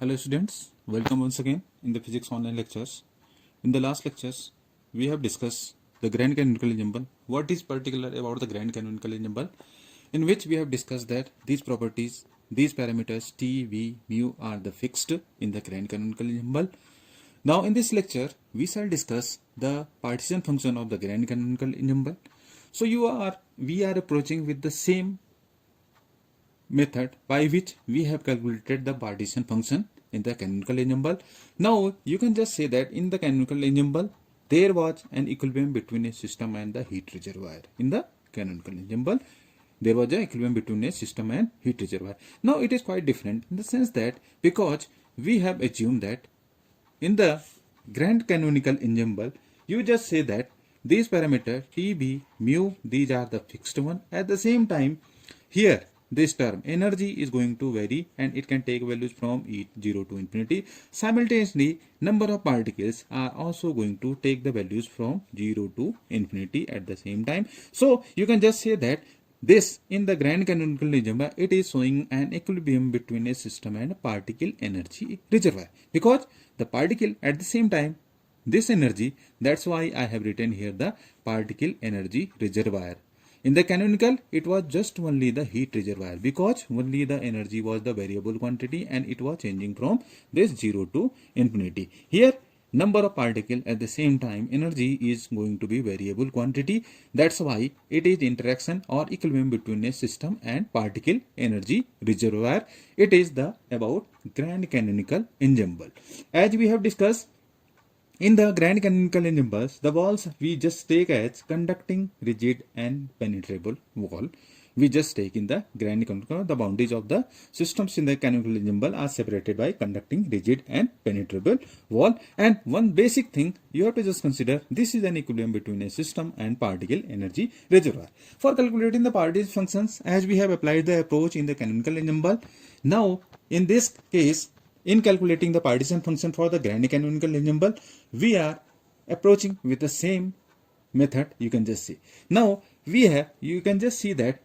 Hello students, welcome once again in the physics online lectures. In the last lectures, we have discussed the grand canonical ensemble. What is particular about the grand canonical ensemble? In which we have discussed that these properties, these parameters t, v, mu are the fixed in the grand canonical ensemble. Now in this lecture, we shall discuss the partition function of the grand canonical ensemble. So we are approaching with the same method by which we have calculated the partition function in the canonical ensemble. Now you can just say that in the canonical ensemble there was an equilibrium between a system and the heat reservoir. In the canonical ensemble there was an equilibrium between a system and heat reservoir. Now it is quite different in the sense that because we have assumed that in the grand canonical ensemble you just say that these parameters t, b, mu, these are the fixed one. At the same time here this term energy is going to vary and it can take values from E0 to infinity. Simultaneously, number of particles are also going to take the values from 0 to infinity at the same time. So you can just say that this in the grand canonical ensemble it is showing an equilibrium between a system and a particle energy reservoir, because the particle at the same time this energy, that's why I have written here the particle energy reservoir. In the canonical, it was just only the heat reservoir, because only the energy was the variable quantity and it was changing from this 0 to infinity. Here, number of particles at the same time, energy is going to be variable quantity. That's why it is interaction or equilibrium between a system and particle energy reservoir. It is the about grand canonical ensemble. As we have discussed, in the grand canonical ensembles, the walls we just take as conducting, rigid and penetrable wall. We just take in the grand canonical, the boundaries of the systems in the canonical ensemble are separated by conducting, rigid and penetrable wall. And one basic thing you have to just consider, this is an equilibrium between a system and particle energy reservoir. For calculating the partition functions, as we have applied the approach in the canonical ensemble, now in this case, in calculating the partition function for the grand canonical ensemble, we are approaching with the same method. You can just see. Now you can just see that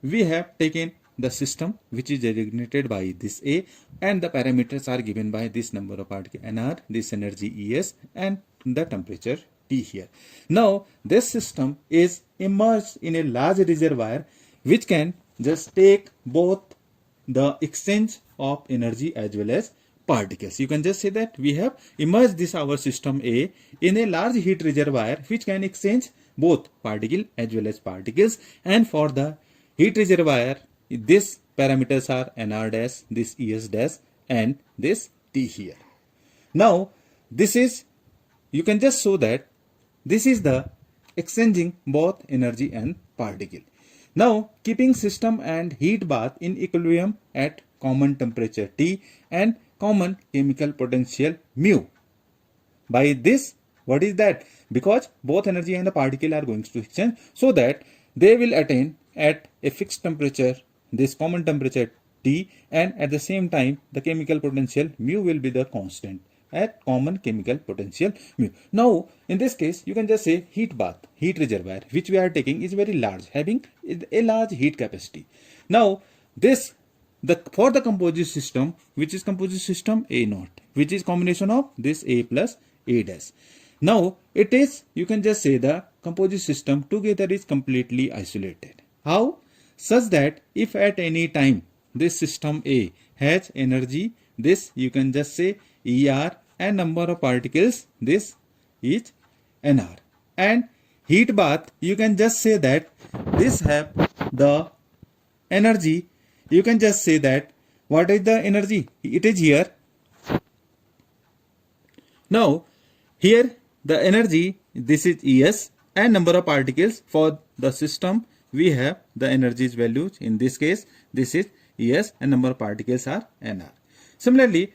we have taken the system which is designated by this A, and the parameters are given by this number of particles nr, this energy Es, and the temperature T here. Now this system is immersed in a large reservoir which can just take both the exchange of energy as well as particles. You can just say that we have immersed this our system A in a large heat reservoir which can exchange both particle as well as particles. And for the heat reservoir, these parameters are nr dash, this Es dash, and this T here. Now this is, you can just show that this is the exchanging both energy and particle. Now keeping system and heat bath in equilibrium at common temperature T and common chemical potential mu. By this, what is that? Because both energy and the particle are going to exchange, so that they will attain at a fixed temperature this common temperature T, and at the same time the chemical potential mu will be the constant at common chemical potential mu. Now in this case you can just say heat bath, heat reservoir which we are taking is very large, having a large heat capacity. Now this for the composite system, which is composite system A naught, which is combination of this A plus A dash. Now it is, you can just say the composite system together is completely isolated. How? Such that if at any time this system A has energy, this you can just say ER, and number of particles, this is NR. And heat bath, you can just say that this have the energy. You can just say that what is the energy? It is here. Now here the energy, this is Es, and number of particles for the system we have the energies values. In this case this is Es and number of particles are Nr. Similarly,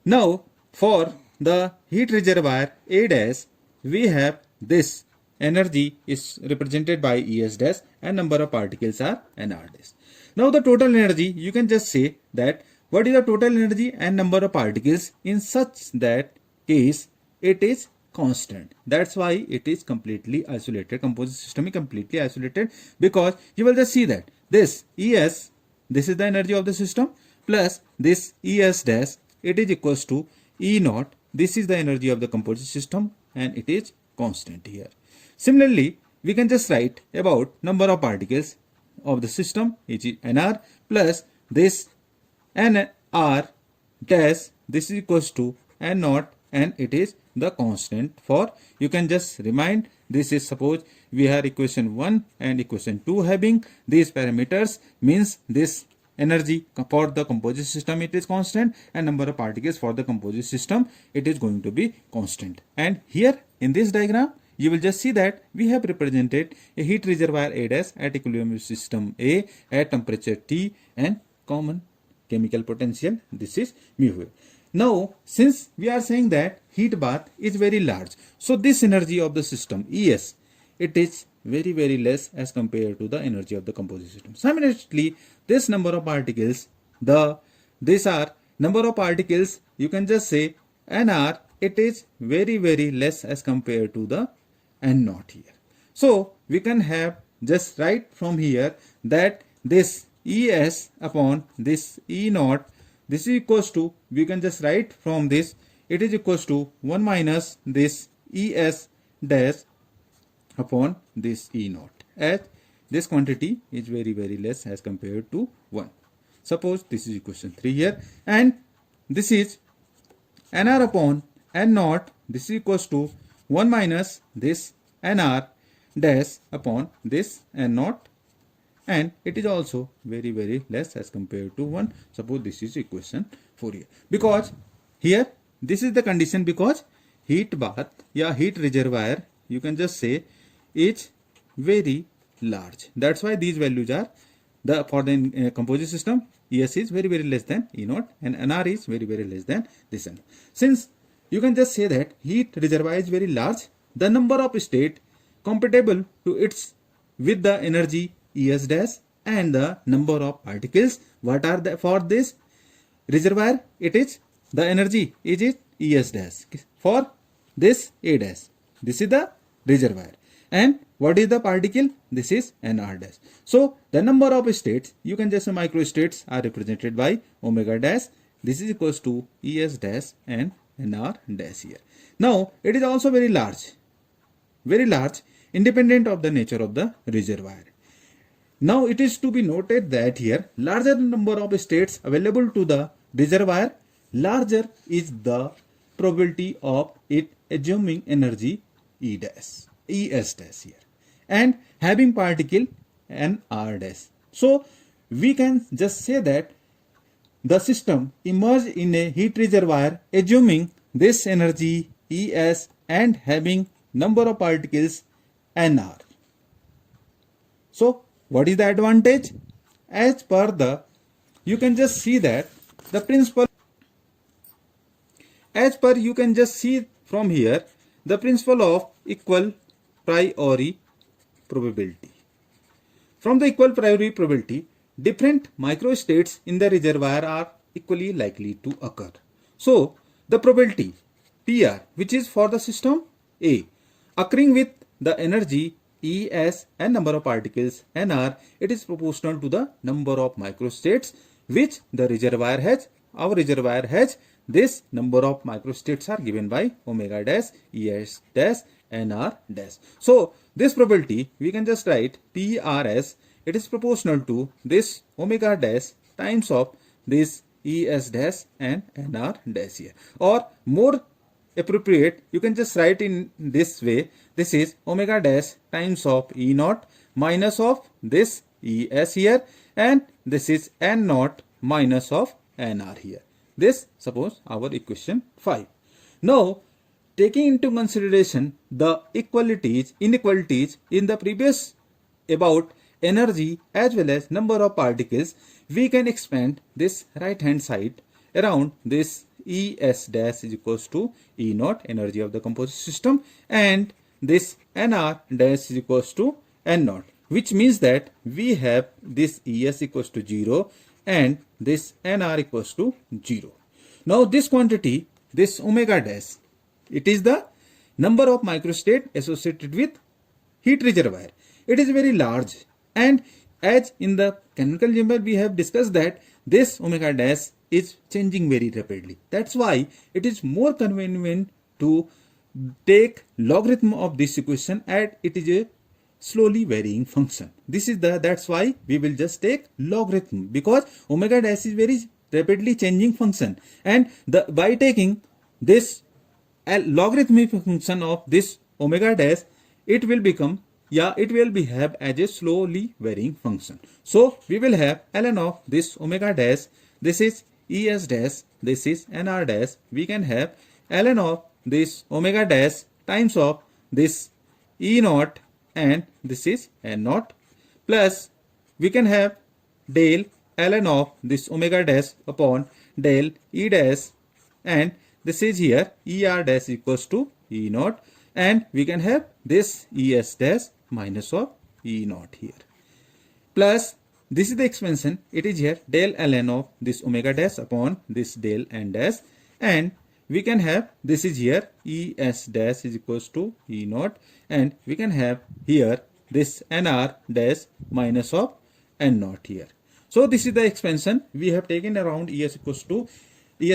now for the heat reservoir A dash, we have this energy is represented by Es dash and number of particles are Nr dash. Now the total energy, you can just say that what is the total energy and number of particles. In such that case it is constant. That's why it is completely isolated. Composite system is completely isolated, because you will just see that this Es, this is the energy of the system, plus this Es dash it is equals to E naught. This is the energy of the composite system and it is constant here. Similarly, we can just write about number of particles of the system, which is nr plus this nr dash, this is equals to n naught, and it is the constant for, you can just remind, this is, suppose we have equation 1 and equation 2 having these parameters, means this energy for the composite system it is constant and number of particles for the composite system it is going to be constant. And here in this diagram you will just see that we have represented a heat reservoir A dash at equilibrium system A at temperature T and common chemical potential, this is mu. Now since we are saying that heat bath is very large, so this energy of the system ES, it is very less as compared to the energy of the composite system. Simultaneously, this number of particles, these are number of particles, you can just say nr, it is very less as compared to the n naught here. So we can have just write from here that this ES upon this E naught, this is equals to, we can just write from this, it is equals to 1 minus this ES dash upon this E naught, as this quantity is very less as compared to 1. Suppose this is equation 3 here, and this is nr upon n naught, this is equals to 1 minus this nr dash upon this n naught, and it is also very less as compared to 1. Suppose this is equation 4 here, because here this is the condition, because heat bath या heat reservoir you can just say is very large. That's why these values are the, for the composite system ES is very less than E naught and NR is very less than this n. Since you can just say that heat reservoir is very large, the number of state compatible to its with the energy ES dash and the number of particles, what are the for this reservoir, it is the energy is ES dash, for this A dash, this is the reservoir, and what is the particle, this is nr dash. So the number of states, you can just say microstates are represented by omega dash, this is equals to ES dash and nr dash here. Now it is also very large independent of the nature of the reservoir. Now it is to be noted that here larger number of states available to the reservoir, larger is the probability of it assuming energy E dash, ES dash here, and having particle nr dash. So we can just say that the system emerged in a heat reservoir assuming this energy ES and having number of particles nr. So what is the advantage? As per the, you can just see that the principle, as per you can just see from here the principle of equal priori probability. From the equal priori probability, different microstates in the reservoir are equally likely to occur. So the probability PR, which is for the system A, occurring with the energy ES and number of particles nr, it is proportional to the number of microstates which the reservoir has. Our reservoir has this number of microstates are given by omega dash ES dash nr dash. So this probability we can just write PR as, it is proportional to this omega dash times of this ES dash and nr dash here, or more appropriate you can just write in this way, this is omega dash times of E naught minus of this ES here, and this is n naught minus of nr here. This suppose our equation 5. Now taking into consideration the inequalities in the previous about energy as well as number of particles, we can expand this right hand side around this ES dash is equals to E naught, energy of the composite system, and this nr dash is equals to n naught, which means that we have this ES equals to 0 and this nr equals to 0. Now this quantity, this omega dash, it is the number of microstate associated with heat reservoir. It is very large, and as in the canonical chamber we have discussed that this omega dash is changing very rapidly. That's why it is more convenient to take logarithm of this equation and it is a slowly varying function. That's why we will just take logarithm, because omega dash is very rapidly changing function, and by taking this logarithmic function of this omega dash, it will become, it will behave as a slowly varying function. So we will have ln of this omega dash, this is es dash, this is nr dash. We can have ln of this omega dash times of this e naught, and this is n naught, plus we can have del ln of this omega dash upon del e dash, and this is here er dash equals to e naught, and we can have this es dash minus of e naught here, plus this is the expansion, it is here del ln of this omega dash upon this del n dash, and we can have this is here es dash is equals to e naught, and we can have here this nr dash minus of n naught here. So this is the expansion we have taken around es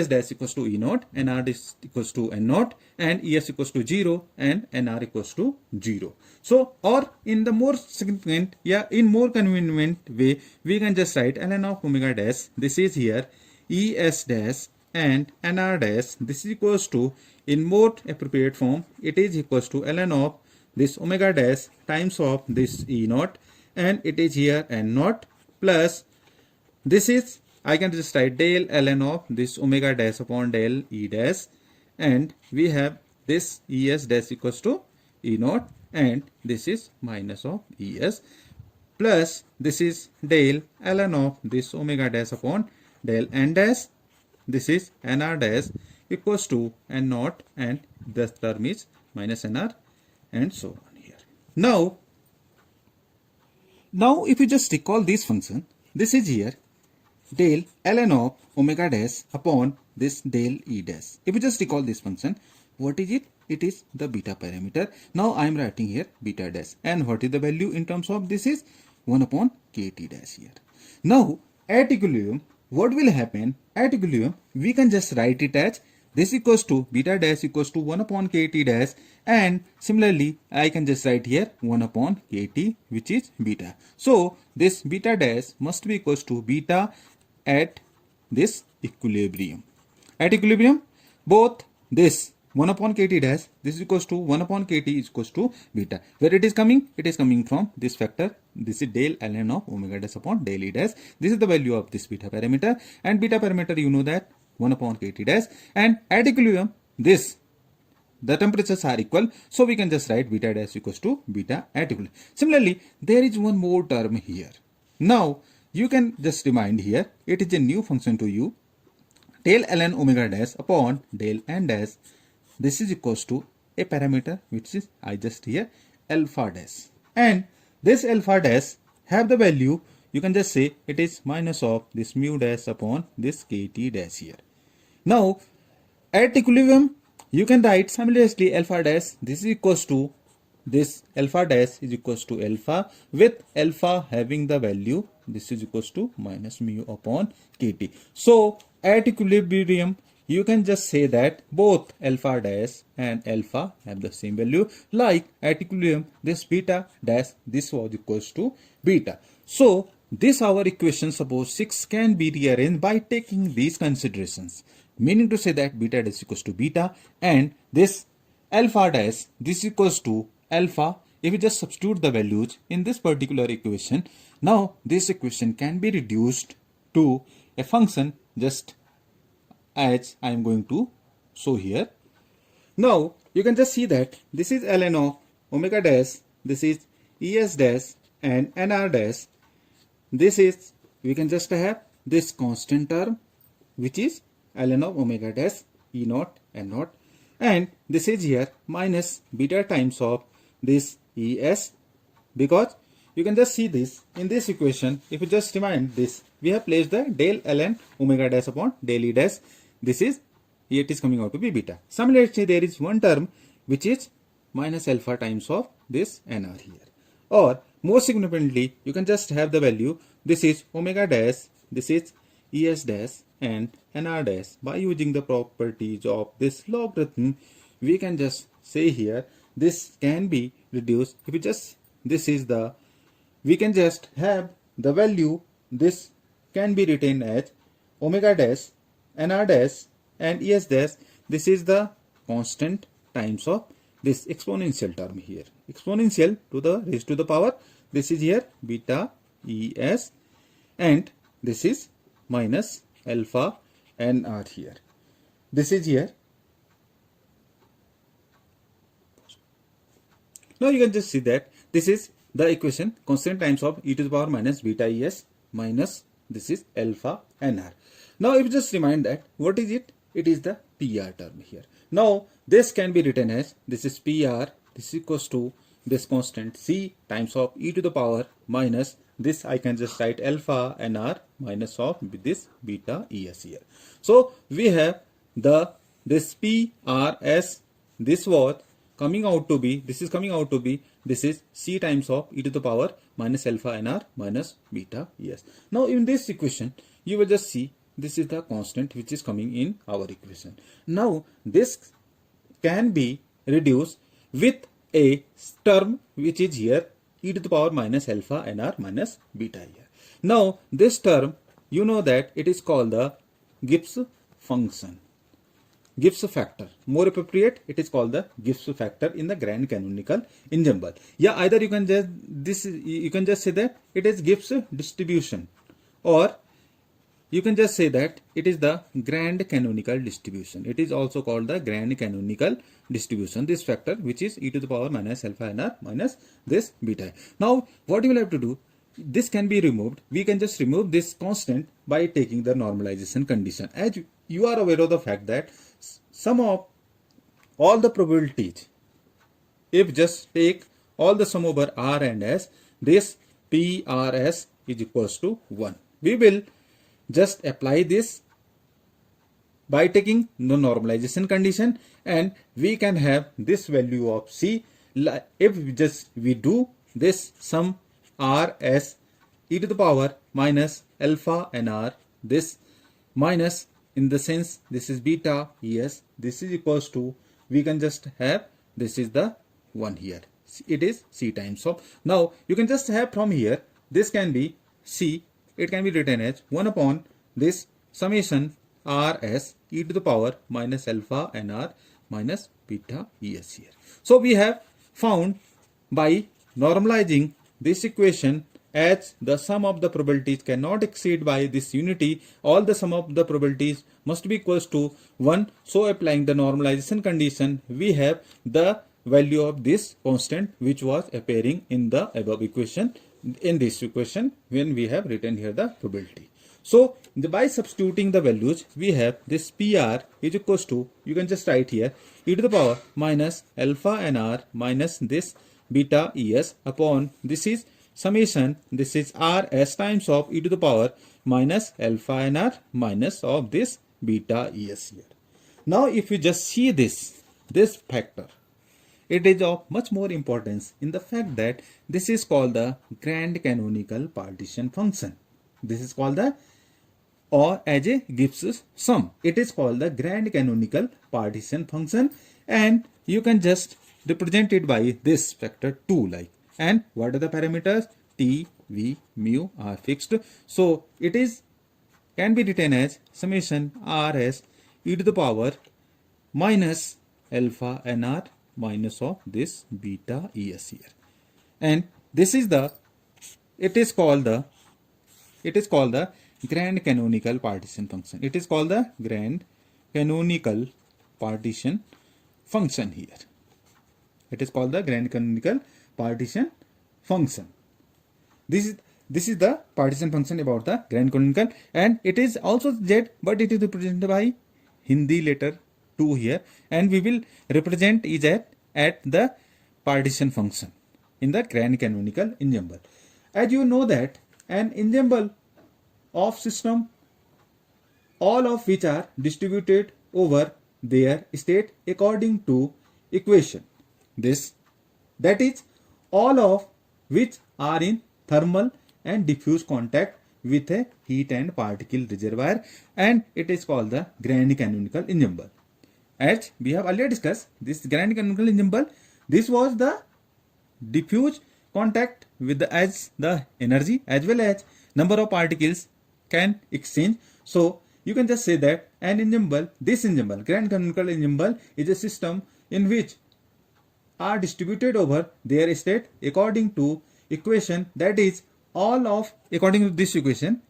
dash equals to e naught, nr dash equals to n naught, and es equals to 0 and nr equals to 0. So, or in the more significant, in more convenient way, we can just write ln of omega dash, this is here es dash and nr dash, this is equals to, in more appropriate form, it is equals to ln of this omega dash times of this e naught, and it is here n naught, plus this is, I can just write del ln of this omega dash upon del e dash, and we have this es dash equals to e naught, and this is minus of es, plus this is del ln of this omega dash upon del n dash, this is nr dash equals to n naught, and this term is minus nr, and so on here. Now if you just recall this function, this is here del ln of omega dash upon this del e dash. If you just recall this function, what is it? It is the beta parameter. Now I am writing here beta dash, and what is the value in terms of this is 1 upon kt dash here. Now at equilibrium, what will happen? At equilibrium, we can just write it as this equals to beta dash equals to 1 upon kt dash, and similarly I can just write here 1 upon kt, which is beta. So this beta dash must be equals to beta at this equilibrium. At equilibrium, both this 1 upon kt dash, this is equals to 1 upon kt is equals to beta. Where it is coming? It is coming from this factor. This is del ln of omega dash upon del e dash. This is the value of this beta parameter, and beta parameter, you know that 1 upon kt dash, and at equilibrium, the temperatures are equal, so we can just write beta dash equals to beta at equilibrium. Similarly, there is one more term here. Now you can just remind here, it is a new function to you, del ln omega dash upon del n dash, this is equals to a parameter which is I just here alpha dash, and this alpha dash have the value, you can just say it is minus of this mu dash upon this kt dash here. Now at equilibrium, you can write simultaneously alpha dash, this is equals to this alpha dash is equals to alpha, with alpha having the value, this is equals to minus mu upon kt. So at equilibrium, you can just say that both alpha dash and alpha have the same value. Like at equilibrium, this beta dash, this was equals to beta. So this our equation, suppose 6, can be rearranged by taking these considerations. Meaning to say that beta dash equals to beta, and this alpha dash, this equals to alpha. If we just substitute the values in this particular equation, now this equation can be reduced to a function just as I am going to show here. Now you can just see that this is ln of omega dash, this is es dash, and nr dash. This is, we can just have this constant term which is ln of omega dash e naught n naught, and this is here minus beta times of this es, because you can just see this in this equation. If you just remind this, we have placed the del ln omega dash upon del e dash, this is, it is coming out to be beta. Similarly, there is one term which is minus alpha times of this nr here. Or more significantly, you can just have the value, this is omega dash, this is Es dash and nr dash. By using the properties of this logarithm, we can just say here this can be reduced. If we just we can just have the value, this can be written as omega dash nr dash and es dash. This is the constant times of this exponential term here, exponential to the raised to the power. This is here beta es, and this is minus alpha nr here. This is here. Now you can just see that this is the equation, constant times of e to the power minus beta es minus this is alpha nr. Now if you just remind that what is it? It is the PR term here. Now this can be written as this is PR, this is equals to this constant c times of e to the power minus this, I can just write alpha nr minus of this beta es here. So we have this PRS, this was coming out to be, this is coming out to be, this is c times of e to the power minus alpha nr minus beta es. Now in this equation you will just see this is the constant which is coming in our equation. Now this can be reduced with a term which is here e to the power minus alpha nr minus beta here. Now this term, you know that it is called the Gibbs function, Gibbs factor. More appropriate, it is called the Gibbs factor in the grand canonical ensemble. Yeah, either you can just say that it is Gibbs distribution, or you can just say that it is the grand canonical distribution. It is also called the grand canonical distribution, this factor which is e to the power minus alpha nr minus this beta. Now what you will have to do, this can be removed. We can just remove this constant by taking the normalization condition. As you are aware of the fact that sum of all the probabilities, if just take all the sum over r and s, this PRS is equals to 1. We will just apply this by taking the normalization condition, and we can have this value of c. If we do this sum r s e to the power minus alpha nr, this minus in the sense this is beta es, this is equals to, we can just have this is the 1 here, it is c times of. Now you can just have from here, this can be c, it can be written as 1 upon this summation rs e to the power minus alpha nr minus beta es here. So we have found by normalizing this equation, as the sum of the probabilities cannot exceed by this unity, all the sum of the probabilities must be equals to 1. So applying the normalization condition, we have the value of this constant which was appearing in the above equation, in this equation when we have written here the probability. So by substituting the values, we have this PR is equals to, you can just write here e to the power minus alpha nr minus this beta es upon this is summation, this is rs times of e to the power minus alpha nr minus of this beta es here. Now if you just see this factor, it is of much more importance in the fact that this is called the grand canonical partition function. This is called the, or as a Gibbs sum, it is called the grand canonical partition function, and you can just represent it by this factor 2 like. And what are the parameters? T, V, mu are fixed. So it is can be written as summation rs e to the power minus alpha nr minus of this beta es here. And this is the, it is called the grand canonical partition function. It is called the grand canonical partition function here. It is called the grand canonical partition function. This is the partition function about the grand canonical, and it is also z, but it is represented by Hindi letter 2 here, and we will represent is at the partition function in the grand canonical ensemble. As you know that an ensemble of system, all of which are distributed over their state according to equation, this, that is all of which are in thermal and diffuse contact with a heat and particle reservoir, and it is called the grand canonical ensemble. As we have earlier discussed, this grand canonical ensemble, this was the diffuse contact with the as the energy as well as number of particles can exchange. So you can just say that an ensemble, this ensemble, grand canonical ensemble, is a system in which are distributed over their state according to equation, that is all of, according to this equation,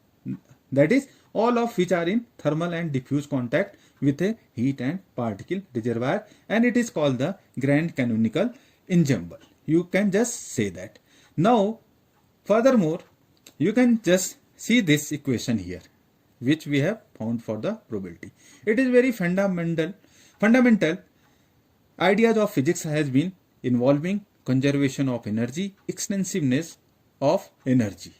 that is all of which are in thermal and diffuse contact with a heat and particle reservoir, and it is called the grand canonical ensemble. You can just say that. Now furthermore, you can just see this equation here which we have found for the probability. It is very fundamental ideas of physics has been involving conservation of energy, extensiveness of energy,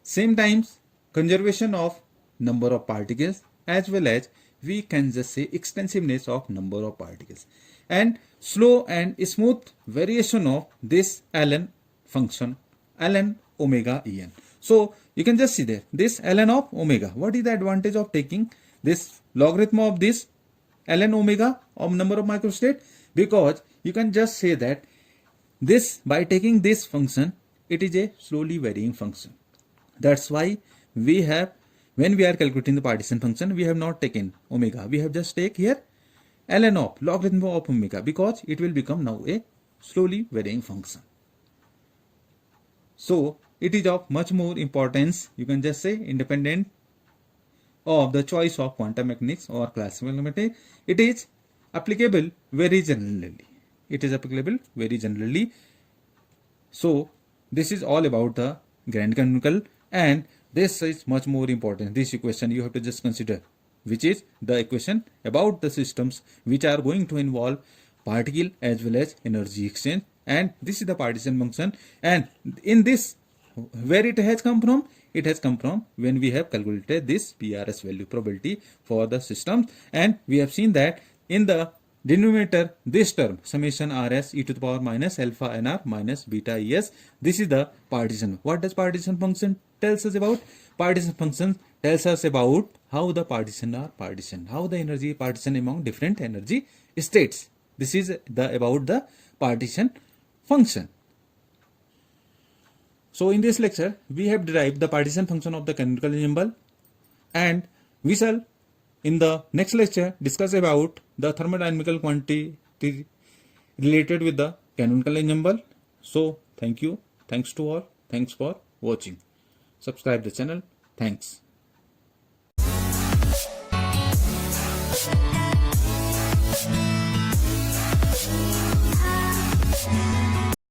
same times conservation of number of particles, as well as we can just say extensiveness of number of particles, and slow and smooth variation of this ln function, ln omega en. So you can just see there, this ln of omega, what is the advantage of taking this logarithm of this ln omega of number of microstate? Because you can just say that this, by taking this function, it is a slowly varying function. That's why we have, when we are calculating the partition function, we have not taken omega, we have just take here ln of logarithm of omega, because it will become now a slowly varying function. So it is of much more importance, you can just say, independent of the choice of quantum mechanics or classical mechanics. It is applicable very generally. It is applicable very generally. So this is all about the grand canonical, and this is much more important. This equation you have to just consider, which is the equation about the systems which are going to involve particle as well as energy exchange, and this is the partition function. And in this, where it has come from? It has come from when we have calculated this PRS value, probability for the systems, and we have seen that in the denominator, this term summation RS e to the power minus alpha nr minus beta es, this is the partition. What does partition function tells us about? Partition function tells us about how the partition are partitioned, how the energy partition among different energy states. This is the about the partition function. So in this lecture, we have derived the partition function of the canonical ensemble, and we shall in the next lecture discuss about the thermodynamical quantity related with the canonical ensemble. So thank you, thanks to all, thanks for watching. Subscribe the channel. Thanks.